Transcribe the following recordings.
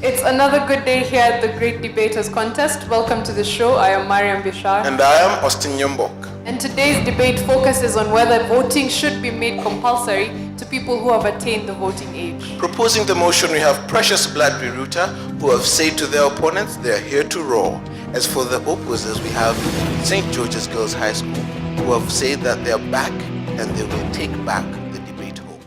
It's another good day here at the Great Debaters Contest. Welcome to the show. I am Mariam Bishar. And I am Austin Nyombok. And today's debate focuses on whether voting should be made compulsory to people who have attained the voting age. Proposing the motion, we have Precious Blood Riruta, who have said to their opponents they are here to roar. As for the opposers, we have St. George's Girls High School, who have said that they are back and they will take back the debate home.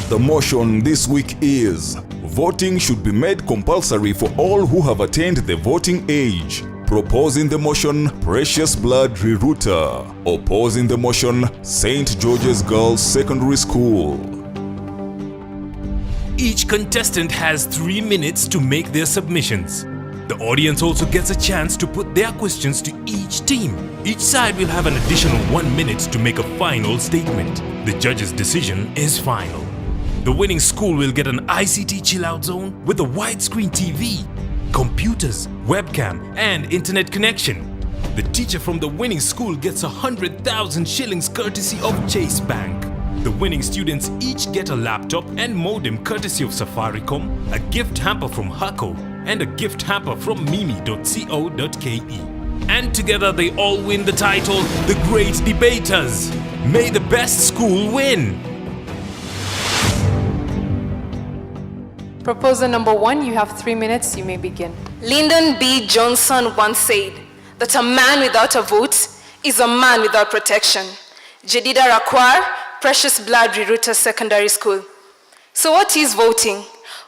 The motion this week is, voting should be made compulsory for all who have attained the voting age. Proposing the motion, Precious Blood Riruta. Opposing the motion, St. George's Girls Secondary School. Each contestant has 3 minutes to make their submissions. The audience also gets a chance to put their questions to each team. Each side will have an additional 1 minute to make a final statement. The judge's decision is final. The winning school will get an ICT chill-out zone with a widescreen TV, computers, webcam, and internet connection. The teacher from the winning school gets 100,000 shillings courtesy of Chase Bank. The winning students each get a laptop and modem courtesy of Safaricom, a gift hamper from Hako, and a gift hamper from mimi.co.ke. And together they all win the title, The Great Debaters. May the best school win! Proposer number 1, you have 3 minutes, you may begin. Lyndon B. Johnson once said that a man without a vote is a man without protection. Jedida Rakwar, Precious Blood Riruta Secondary School. So what is voting?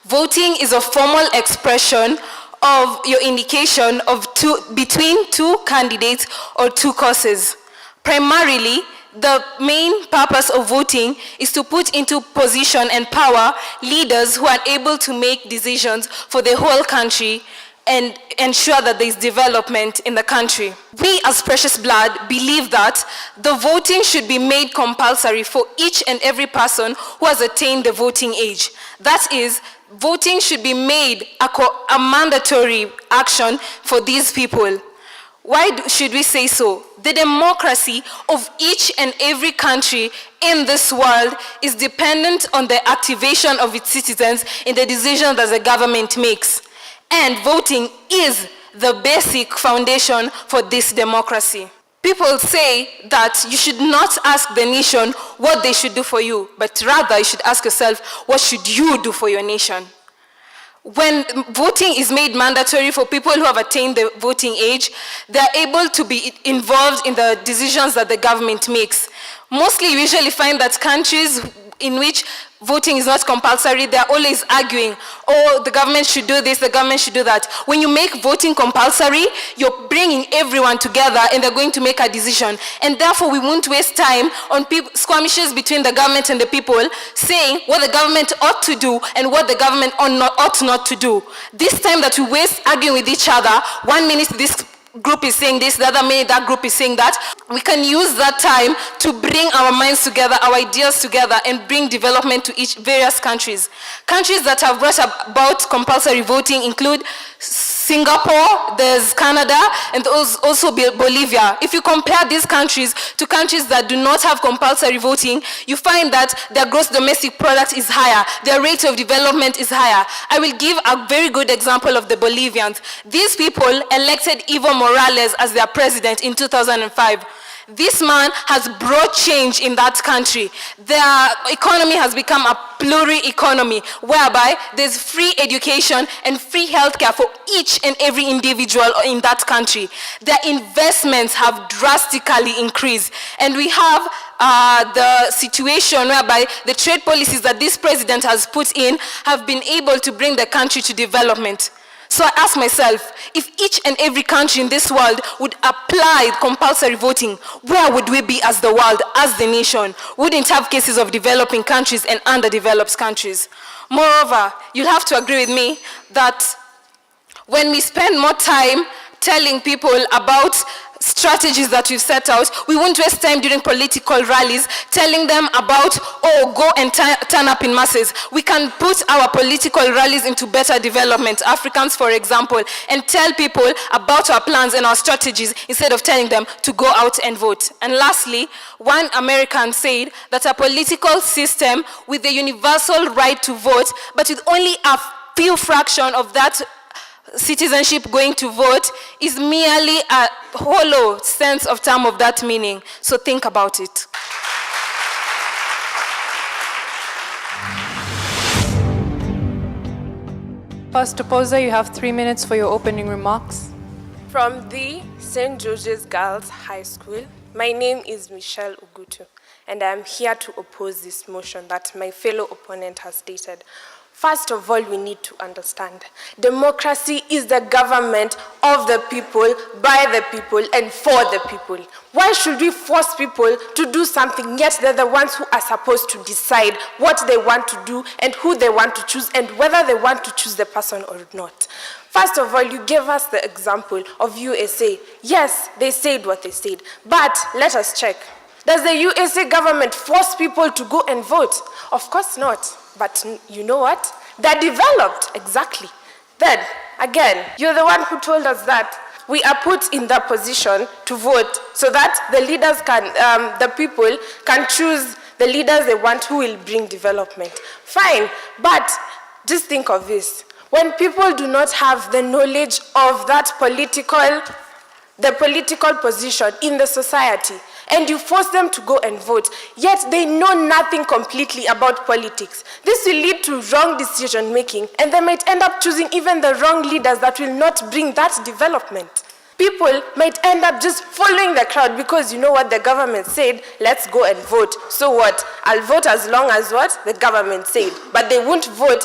Voting is a formal expression of your indication of between two candidates or two causes. Primarily, the main purpose of voting is to put into position and power leaders who are able to make decisions for the whole country and ensure that there is development in the country. We as Precious Blood believe that the voting should be made compulsory for each and every person who has attained the voting age. That is, voting should be made a mandatory action for these people. Why should we say so? The democracy of each and every country in this world is dependent on the activation of its citizens in the decisions that the government makes. And voting is the basic foundation for this democracy. People say that you should not ask the nation what they should do for you, but rather you should ask yourself, what should you do for your nation? When voting is made mandatory for people who have attained the voting age, they are able to be involved in the decisions that the government makes. Mostly, you usually find that countries in which voting is not compulsory, they're always arguing, oh, the government should do this, the government should do that. When you make voting compulsory, you're bringing everyone together and they're going to make a decision. And therefore, we won't waste time on skirmishes between the government and the people, saying what the government ought to do and what the government ought not to do. This time that we waste arguing with each other, 1 minute this group is saying this, the other minute that group is saying that, we can use that time to bring our minds together, our ideas together, and bring development to each various countries. Countries that have brought about compulsory voting include Singapore, there's Canada, and also Bolivia. If you compare these countries to countries that do not have compulsory voting, you find that their gross domestic product is higher, their rate of development is higher. I will give a very good example of the Bolivians. These people elected Evo Morales as their president in 2005. This man has brought change in that country. Their economy has become a pluri-economy, whereby there's free education and free healthcare for each and every individual in that country. Their investments have drastically increased. And we have the situation whereby the trade policies that this president has put in have been able to bring the country to development. So I ask myself, if each and every country in this world would apply compulsory voting, where would we be as the world, as the nation? Wouldn't have cases of developing countries and underdeveloped countries. Moreover, you'll have to agree with me that when we spend more time telling people about strategies that we've set out, we won't waste time during political rallies telling them about, oh, go and turn up in masses. We can put our political rallies into better development, Africans, for example, and tell people about our plans and our strategies instead of telling them to go out and vote. And lastly, one American said that a political system with the universal right to vote, but with only a few fraction of that citizenship going to vote, is merely a hollow sense of term of that meaning. So think about it. First opposer, you have 3 minutes for your opening remarks. From the St. George's Girls High School, my name is Michelle Ugutu, and I am here to oppose this motion that my fellow opponent has stated. First of all, we need to understand, democracy is the government of the people, by the people, and for the people. Why should we force people to do something, yet they're the ones who are supposed to decide what they want to do and who they want to choose and whether they want to choose the person or not? First of all, you gave us the example of USA. Yes, they said what they said, but let us check. Does the USA government force people to go and vote? Of course not. But you know what? They're developed, exactly. Then, again, you're the one who told us that we are put in the position to vote so that the leaders can, the people can choose the leaders they want who will bring development. Fine, but just think of this. When people do not have the knowledge of that the political position in the society, and you force them to go and vote, yet they know nothing completely about politics. This will lead to wrong decision making, and they might end up choosing even the wrong leaders that will not bring that development. People might end up just following the crowd because you know what the government said, let's go and vote. So what? I'll vote as long as what the government said, but they won't vote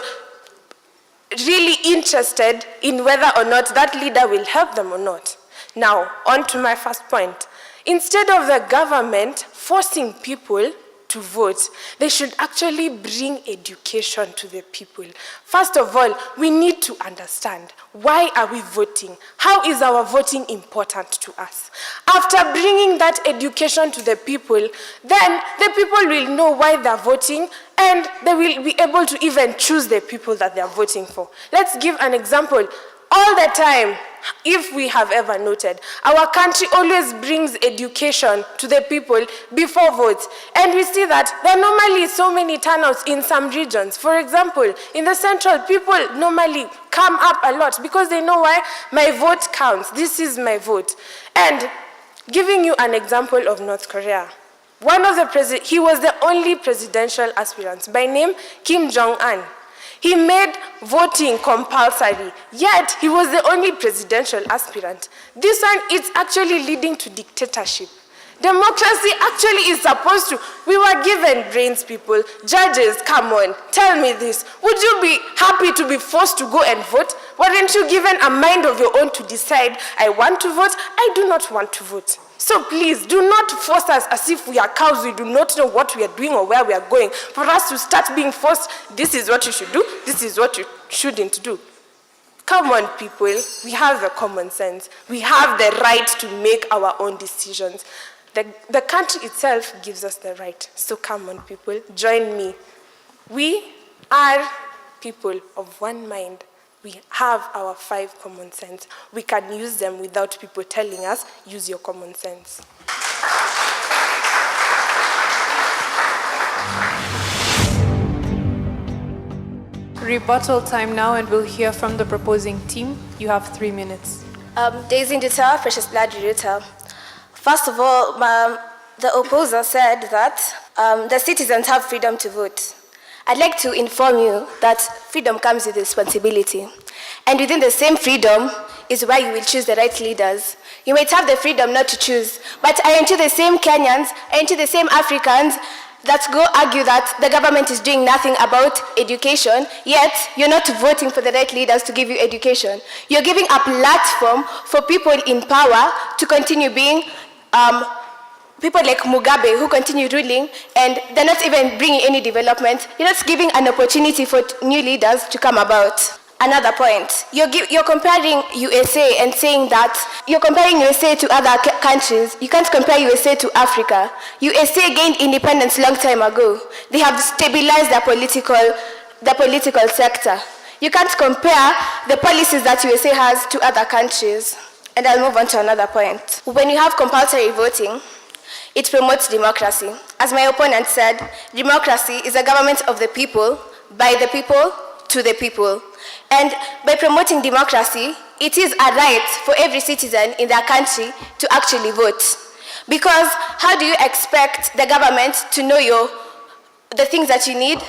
really interested in whether or not that leader will help them or not. Now, on to my first point. Instead of the government forcing people to vote, they should actually bring education to the people. First of all, we need to understand, why are we voting? How is our voting important to us? After bringing that education to the people, then the people will know why they're voting, and they will be able to even choose the people that they're voting for. Let's give an example. All the time, if we have ever noted, our country always brings education to the people before votes. And we see that there are normally so many turnouts in some regions. For example, in the central, people normally come up a lot because they know why my vote counts. This is my vote. And giving you an example of North Korea, he was the only presidential aspirant by name Kim Jong-un. He made voting compulsory, yet he was the only presidential aspirant. This one is actually leading to dictatorship. Democracy actually is supposed to, we were given brains, people. Judges, come on, tell me this. Would you be happy to be forced to go and vote? Weren't you given a mind of your own to decide, I want to vote, I do not want to vote? So please, do not force us as if we are cows, we do not know what we are doing or where we are going. For us to start being forced, this is what you should do, this is what you shouldn't do. Come on, people, we have the common sense. We have the right to make our own decisions. The country itself gives us the right. So come on, people, join me. We are people of one mind. We have our 5 common sense. We can use them without people telling us, use your common sense. Rebuttal time now, and we'll hear from the proposing team. You have 3 minutes. Daisy Ndita, Precious Blood Rerouter. First of all, the opposer said that the citizens have freedom to vote. I'd like to inform you that freedom comes with responsibility. And within the same freedom is where you will choose the right leaders. You might have the freedom not to choose, but aren't you the same Kenyans, aren't you the same Africans that go argue that the government is doing nothing about education, yet you're not voting for the right leaders to give you education? You're giving a platform for people in power to continue being people like Mugabe who continue ruling, and they're not even bringing any development. You're not giving an opportunity for new leaders to come about. Another point, you're comparing USA and saying that you're comparing USA to other countries. You can't compare USA to Africa. USA gained independence long time ago. They have stabilized the political sector. You can't compare the policies that USA has to other countries. And I'll move on to another point. When you have compulsory voting, it promotes democracy. As my opponent said, democracy is a government of the people, by the people, to the people. And by promoting democracy, it is a right for every citizen in their country to actually vote. Because how do you expect the government to know the things that you need?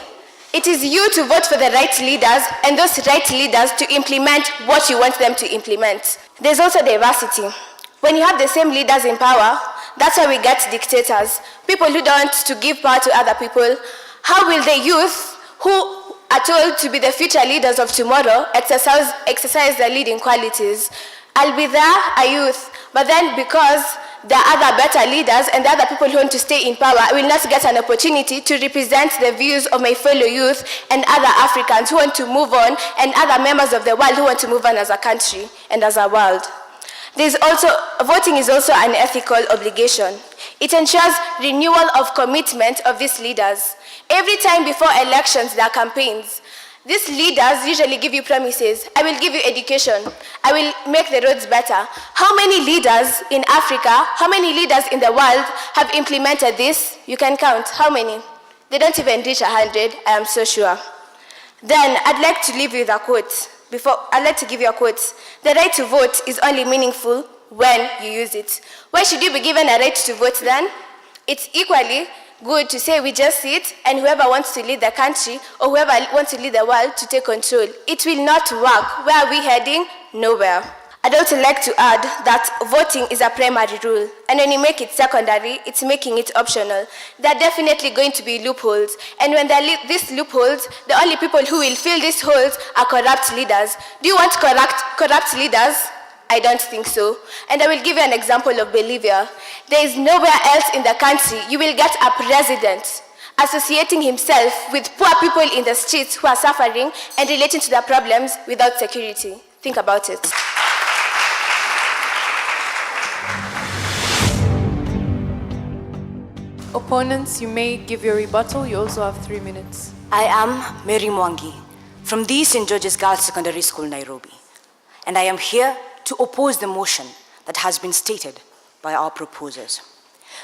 It is you to vote for the right leaders, and those right leaders to implement what you want them to implement. There's also diversity. When you have the same leaders in power, that's why we get dictators, people who don't want to give power to other people. How will the youth who are told to be the future leaders of tomorrow exercise their leading qualities? I'll be there, a youth, but then because there are other better leaders and the other people who want to stay in power, I will not get an opportunity to represent the views of my fellow youth and other Africans who want to move on, and other members of the world who want to move on as a country and as a world. Voting is also an ethical obligation. It ensures renewal of commitment of these leaders. Every time before elections, there are campaigns. These leaders usually give you promises. I will give you education. I will make the roads better. How many leaders in Africa, how many leaders in the world have implemented this? You can count. How many? They don't even reach 100, I am so sure. Then I'd like to leave you with a quote. I'd like to give you a quote. The right to vote is only meaningful when you use it. Why should you be given a right to vote then? It's equally good to say we just sit and whoever wants to lead the country or whoever wants to lead the world to take control. It will not work. Where are we heading? Nowhere. I'd also like to add that voting is a primary rule, and when you make it secondary, it's making it optional. There are definitely going to be loopholes, and when there are these loopholes, the only people who will fill these holes are corrupt leaders. Do you want corrupt leaders? I don't think so. And I will give you an example of Bolivia. There is nowhere else in the country you will get a president associating himself with poor people in the streets who are suffering and relating to their problems without security. Think about it. Opponents, you may give your rebuttal. You also have 3 minutes. I am Mary Mwangi from the St. George's Girls Secondary School, Nairobi, and I am here to oppose the motion that has been stated by our proposers.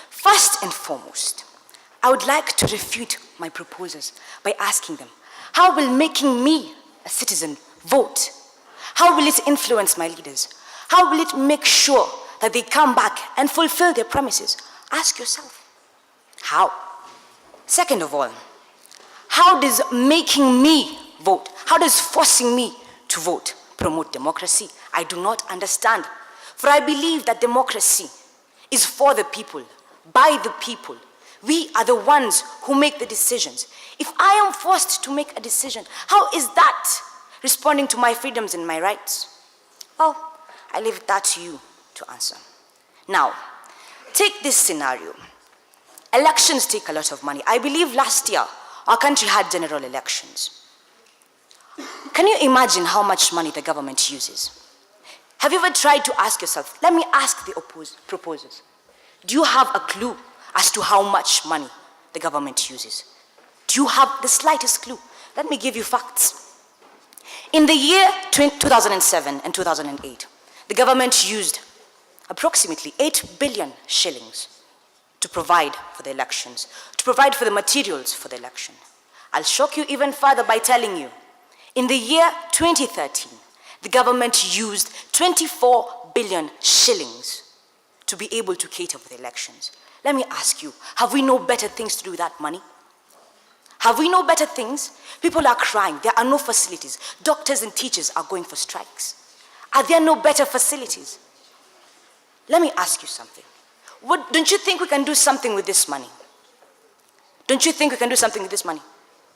First and foremost, I would like to refute my proposers by asking them, how will making me a citizen vote? How will it influence my leaders? How will it make sure that they come back and fulfill their promises? Ask yourself. How? Second of all, how does making me vote, how does forcing me to vote promote democracy? I do not understand. For I believe that democracy is for the people, by the people. We are the ones who make the decisions. If I am forced to make a decision, how is that responding to my freedoms and my rights? Well, I leave that to you to answer. Now, take this scenario. Elections take a lot of money. I believe last year, our country had general elections. Can you imagine how much money the government uses? Have you ever tried to ask yourself, let me ask the proposers, do you have a clue as to how much money the government uses? Do you have the slightest clue? Let me give you facts. In the year 2007 and 2008, the government used approximately 8 billion shillings to provide for the elections, to provide for the materials for the election. I'll shock you even further by telling you, in the year 2013, the government used 24 billion shillings to be able to cater for the elections. Let me ask you, have we no better things to do with that money? Have we no better things? People are crying, there are no facilities. Doctors and teachers are going for strikes. Are there no better facilities? Let me ask you something. Don't you think we can do something with this money? Don't you think we can do something with this money?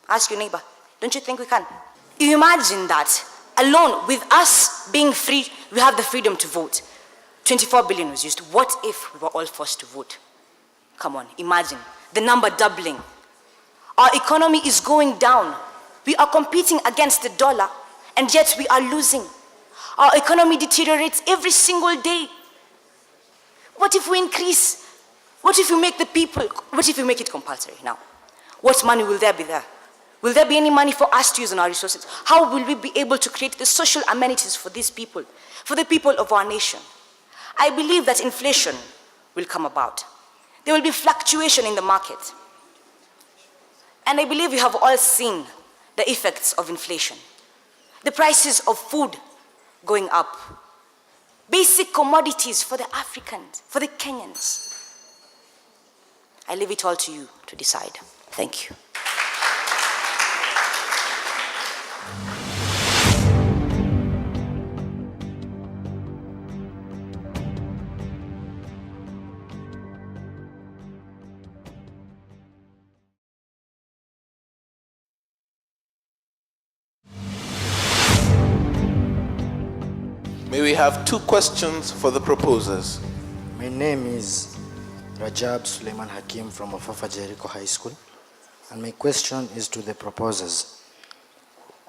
Ask your neighbor. Don't you think we can? You imagine that alone with us being free, we have the freedom to vote. 24 billion was used. What if we were all forced to vote? Come on, imagine the number doubling. Our economy is going down. We are competing against the dollar and yet we are losing. Our economy deteriorates every single day. What if we increase? What if we make it compulsory now? What money will there be there? Will there be any money for us to use on our resources? How will we be able to create the social amenities for these people, for the people of our nation? I believe that inflation will come about. There will be fluctuation in the market. And I believe you have all seen the effects of inflation. The prices of food going up. Basic commodities for the Africans, for the Kenyans. I leave it all to you to decide. Thank you. May we have 2 questions for the proposers? My name is Rajab Suleiman Hakim from Ofafa Jericho High School, and my question is to the proposers.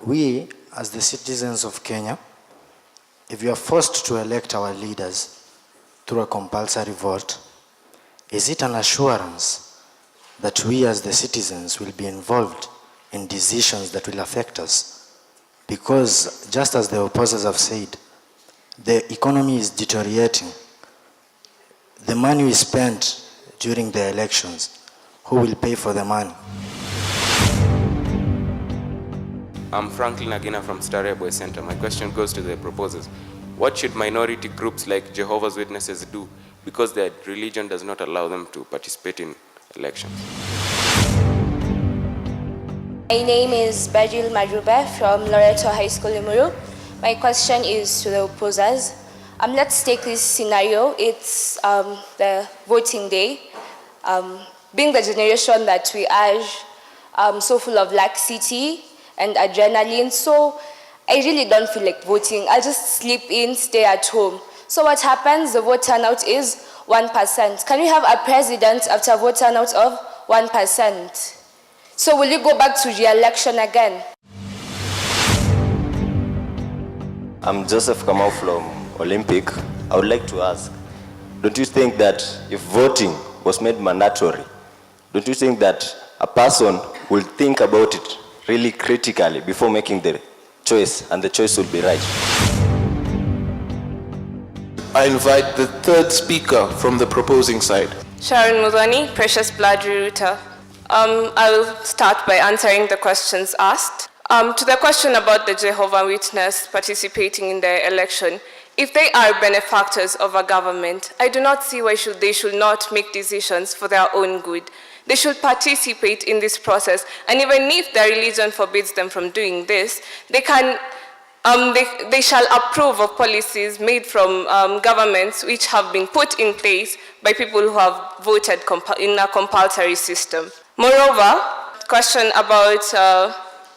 We, as the citizens of Kenya, if we are forced to elect our leaders through a compulsory vote, is it an assurance that we as the citizens will be involved in decisions that will affect us? Because just as the opposers have said, the economy is deteriorating. The money we spent during the elections, who will pay for the money? I'm Franklin Agina from Starehe Boys Center. My question goes to the proposers. What should minority groups like Jehovah's Witnesses do because their religion does not allow them to participate in elections? My name is Badil Madrube from Loreto High School, Limuru. My question is to the opposers. Let's take this scenario. It's the voting day. Being the generation that we are, so full of laxity and adrenaline, so I really don't feel like voting. I'll just sleep in, stay at home. So what happens? The vote turnout is 1%. Can we have a president after a vote turnout of 1%? So will you go back to re-election again? I'm Joseph Kamau from Olympic. I would like to ask, don't you think that if voting was made mandatory, don't you think that a person will think about it really critically before making the choice, and the choice will be right? I invite the 3rd speaker from the proposing side. Sharon Mudhoni, Precious Blood Rerouter. I will start by answering the questions asked. To the question about the Jehovah's Witness participating in the election, if they are benefactors of a government, I do not see why they should not make decisions for their own good. They should participate in this process, and even if their religion forbids them from doing this, they shall approve of policies made from governments which have been put in place by people who have voted in a compulsory system. Moreover, question about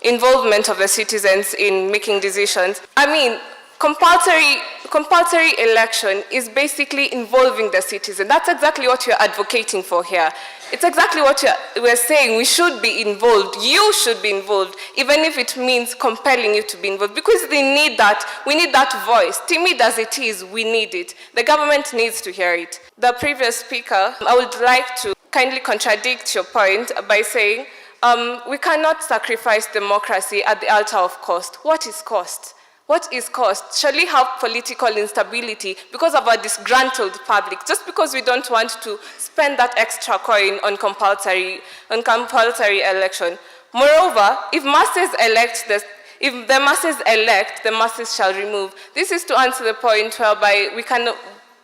involvement of the citizens in making decisions. I mean, compulsory election is basically involving the citizen. That's exactly what you're advocating for here. It's exactly what we're saying. We should be involved. You should be involved, even if it means compelling you to be involved, because they need that. We need that voice. Timid as it is, we need it. The government needs to hear it. The previous speaker, I would like to kindly contradict your point by saying, we cannot sacrifice democracy at the altar of cost. What is cost? What is cost? Shall we have political instability because of our disgruntled public, just because we don't want to spend that extra coin on compulsory election? Moreover, if the masses elect, the masses shall remove. This is to answer the point whereby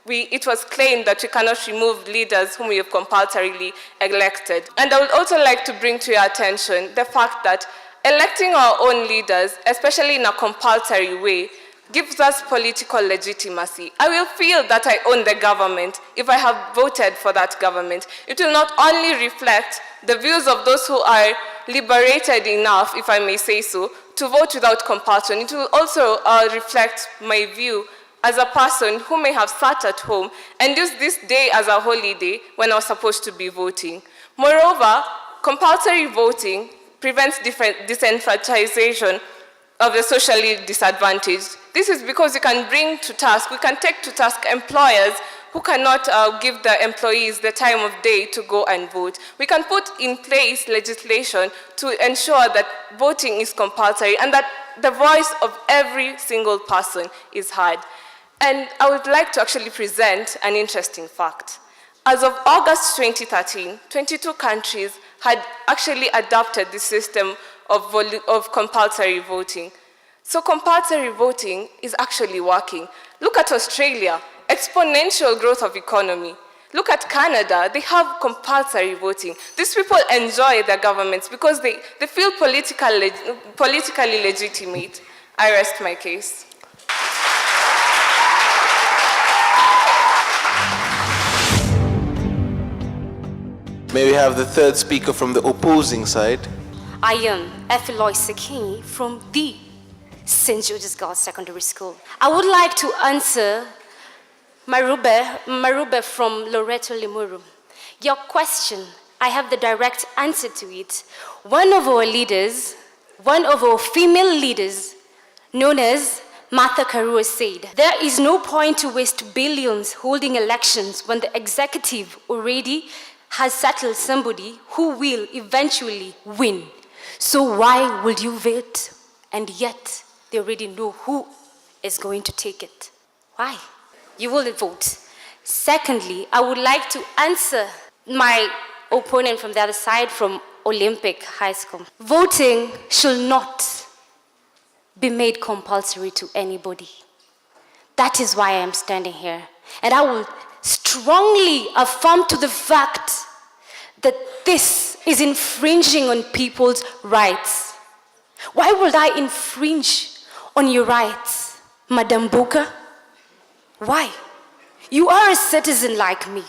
it was claimed that we cannot remove leaders whom we have compulsorily elected. And I would also like to bring to your attention the fact that electing our own leaders, especially in a compulsory way, gives us political legitimacy. I will feel that I own the government if I have voted for that government. It will not only reflect the views of those who are liberated enough, if I may say so, to vote without compulsion. It will also reflect my view as a person who may have sat at home and used this day as a holiday when I was supposed to be voting. Moreover, compulsory voting prevents disenfranchisement of the socially disadvantaged. This is because we can take to task employers who cannot give the employees the time of day to go and vote. We can put in place legislation to ensure that voting is compulsory and that the voice of every single person is heard. And I would like to actually present an interesting fact. As of August 2013, 22 countries had actually adopted the system of compulsory voting. So compulsory voting is actually working. Look at Australia, exponential growth of economy. Look at Canada, they have compulsory voting. These people enjoy their governments because they feel politically legitimate. I rest my case. May we have the third speaker from the opposing side? I am Efiloy Sekinyi from the St. George's Girls Secondary School. I would like to answer Marube from Loreto Limuru. Your question, I have the direct answer to it. One of our female leaders, known as Martha Karua, said, there is no point to waste billions holding elections when the executive already has settled somebody who will eventually win. So why would you vote? And yet, they already know who is going to take it. Why? You will vote. Secondly, I would like to answer my opponent from the other side, from Olympic High School. Voting should not be made compulsory to anybody. That is why I am standing here. And I will strongly affirm to the fact that this is infringing on people's rights. Why would I infringe on your rights, Madam Booker? Why? You are a citizen like me.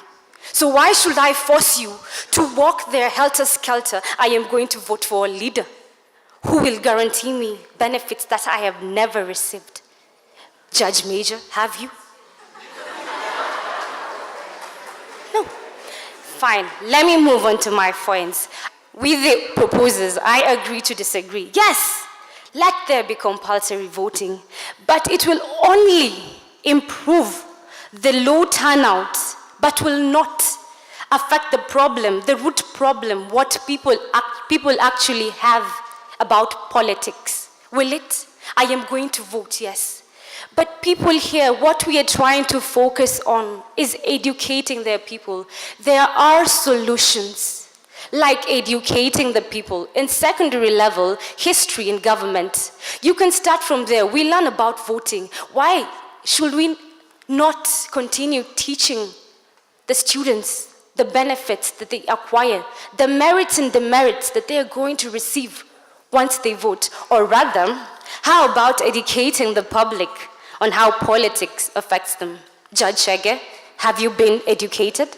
So why should I force you to walk there helter-skelter? I am going to vote for a leader who will guarantee me benefits that I have never received. Judge Major, have you? No. Fine, let me move on to my points. With the proposers, I agree to disagree. Yes, let there be compulsory voting, but it will only improve the low turnout, but will not affect the problem, the root problem, what people actually have about politics. Will it? I am going to vote yes. But people here, what we are trying to focus on is educating their people. There are solutions, like educating the people. In secondary level, history and government, you can start from there. We learn about voting. Why should we not continue teaching the students the benefits that they acquire, the merits and demerits that they are going to receive once they vote? Or rather, how about educating the public on how politics affects them? Judge Shege, have you been educated?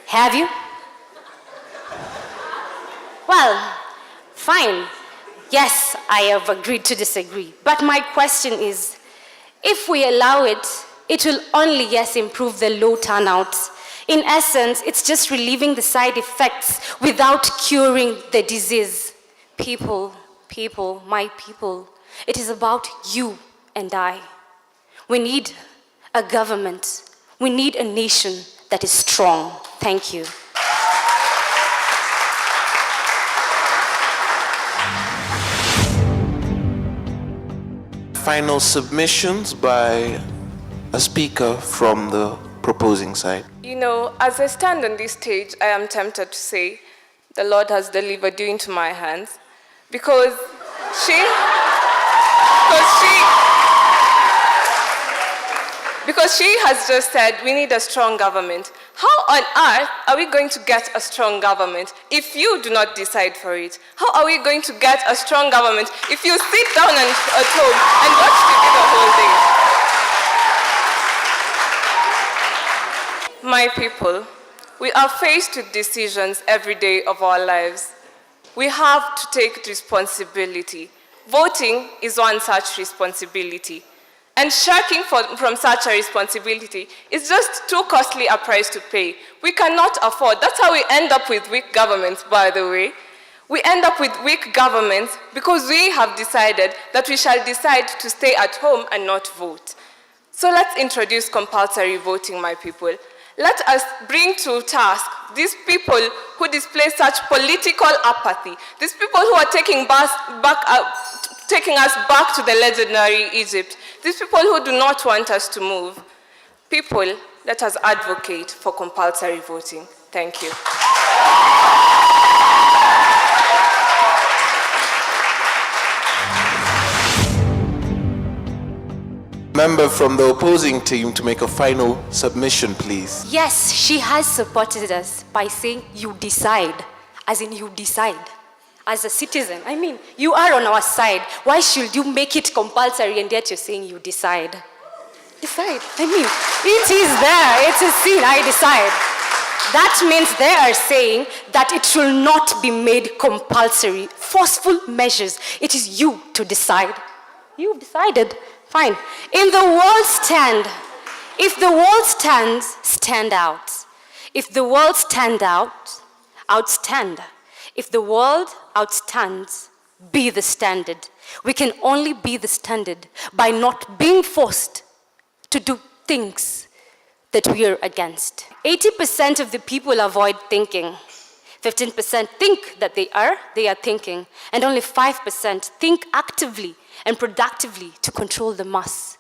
Have you? Well, fine. Yes, I have agreed to disagree. But my question is, if we allow it, it will only, yes, improve the low turnout. In essence, it's just relieving the side effects without curing the disease. People, my people, it is about you and I. We need a government. We need a nation that is strong. Thank you. Final submissions by a speaker from the proposing side. You know, as I stand on this stage, I am tempted to say, the Lord has delivered you into my hands, because she has just said we need a strong government. How on earth are we going to get a strong government if you do not decide for it? How are we going to get a strong government if you sit down at home and watch TV the whole day? My people, we are faced with decisions every day of our lives. We have to take responsibility. Voting is one such responsibility. And shirking from such a responsibility is just too costly a price to pay. We cannot afford. That's how we end up with weak governments, by the way. We end up with weak governments because we have decided that we shall decide to stay at home and not vote. So let's introduce compulsory voting, my people. Let us bring to task these people who display such political apathy, these people who are taking us back to the legendary Egypt, these people who do not want us to move. People, let us advocate for compulsory voting. Thank you. Member from the opposing team to make a final submission, please. Yes, she has supported us by saying you decide, as in you decide. As a citizen, I mean, you are on our side. Why should you make it compulsory and yet you're saying you decide? Decide. I mean, it is there. It's a sin. I decide. That means they are saying that it should not be made compulsory. Forceful measures. It is you to decide. You decided. Fine. In the world stand. If the world stands, stand out. If the world stand out, outstand. If the world outstands, be the standard. We can only be the standard by not being forced to do things that we are against. 80% of the people avoid thinking. 15% think that they are thinking. And only 5% think actively and productively to control the mass.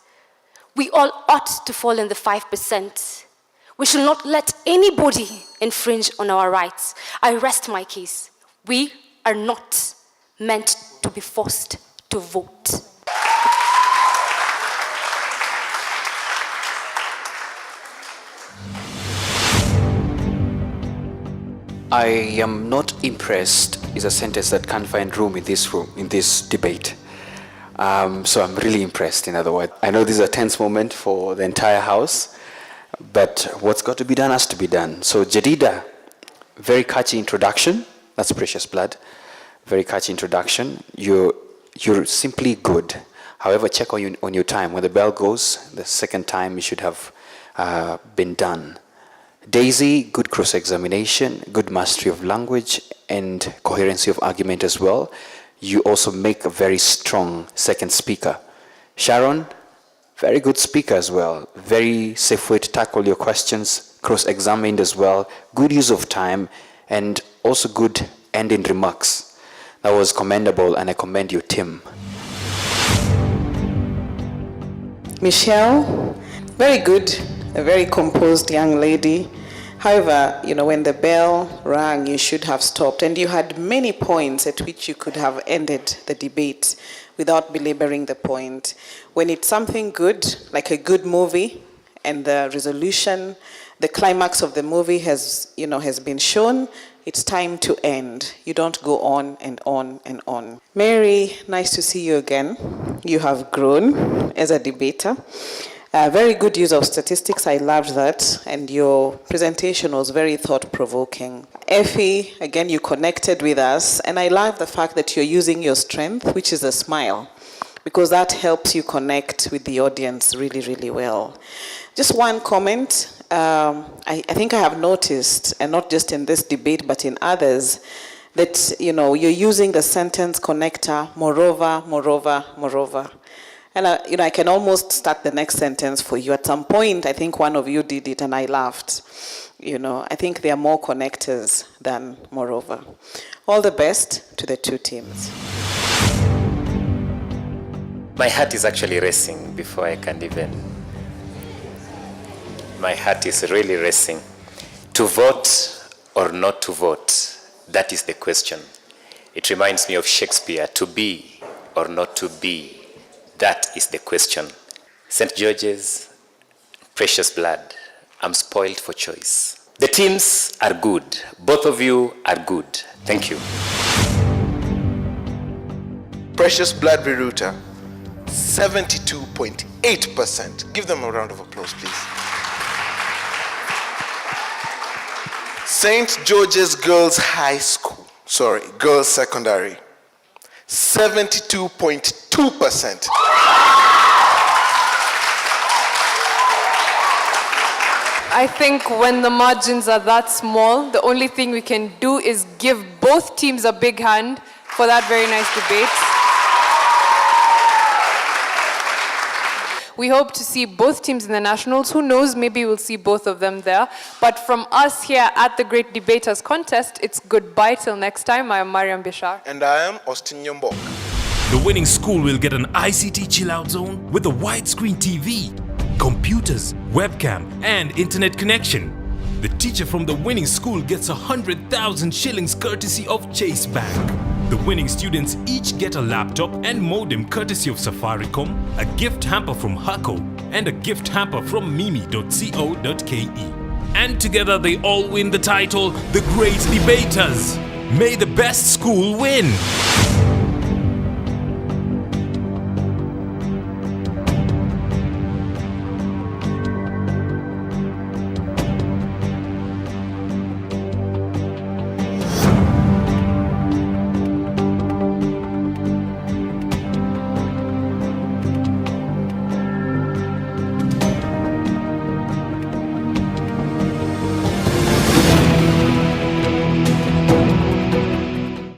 We all ought to fall in the 5%. We should not let anybody infringe on our rights. I rest my case. We are not meant to be forced to vote. I am not impressed is a sentence that can't find room in this debate. So I'm really impressed, in other words. I know this is a tense moment for the entire House, but what's got to be done has to be done. So Jedida, very catchy introduction. That's Precious Blood. Very catchy introduction. You're simply good. However, check on your time. When the bell goes, the second time you should have been done. Daisy, good cross-examination, good mastery of language and coherency of argument as well. You also make a very strong second speaker. Sharon, very good speaker as well. Very safe way to tackle your questions, cross-examined as well. Good use of time and also good ending remarks. That was commendable and I commend your team. Michelle, very good, a very composed young lady. However, when the bell rang, you should have stopped. And you had many points at which you could have ended the debate without belaboring the point. When it's something good, like a good movie, and the resolution, the climax of the movie has been shown, it's time to end. You don't go on and on and on. Mary, nice to see you again. You have grown as a debater. Very good use of statistics, I loved that, and your presentation was very thought-provoking. Effie, again, you connected with us, and I love the fact that you're using your strength, which is a smile, because that helps you connect with the audience really, really well. Just one comment. I think I have noticed, and not just in this debate, but in others, that you're using the sentence connector, moreover, moreover, moreover. And I can almost start the next sentence for you. At some point, I think one of you did it and I laughed. I think there are more connectors than moreover. All the best to the two teams. My heart is actually racing before I can even. My heart is really racing. To vote or not to vote, that is the question. It reminds me of Shakespeare, to be or not to be. That is the question. St. George's, Precious Blood, I'm spoiled for choice. The teams are good. Both of you are good. Thank you. Precious Blood Reruta, 72.8%. Give them a round of applause, please. St. George's Girls High School, Girls Secondary, 72.2%. I think when the margins are that small, the only thing we can do is give both teams a big hand for that very nice debate. We hope to see both teams in the nationals. Who knows, maybe we'll see both of them there. But from us here at the Great Debaters Contest, it's goodbye till next time. I am Mariam Bishar. And I am Austin Nyombok. The winning school will get an ICT chill-out zone with a widescreen TV, computers, webcam, and internet connection. The teacher from the winning school gets 100,000 shillings courtesy of Chase Bank. The winning students each get a laptop and modem courtesy of Safaricom, a gift hamper from Hako, and a gift hamper from mimi.co.ke. And together they all win the title, The Great Debaters. May the best school win!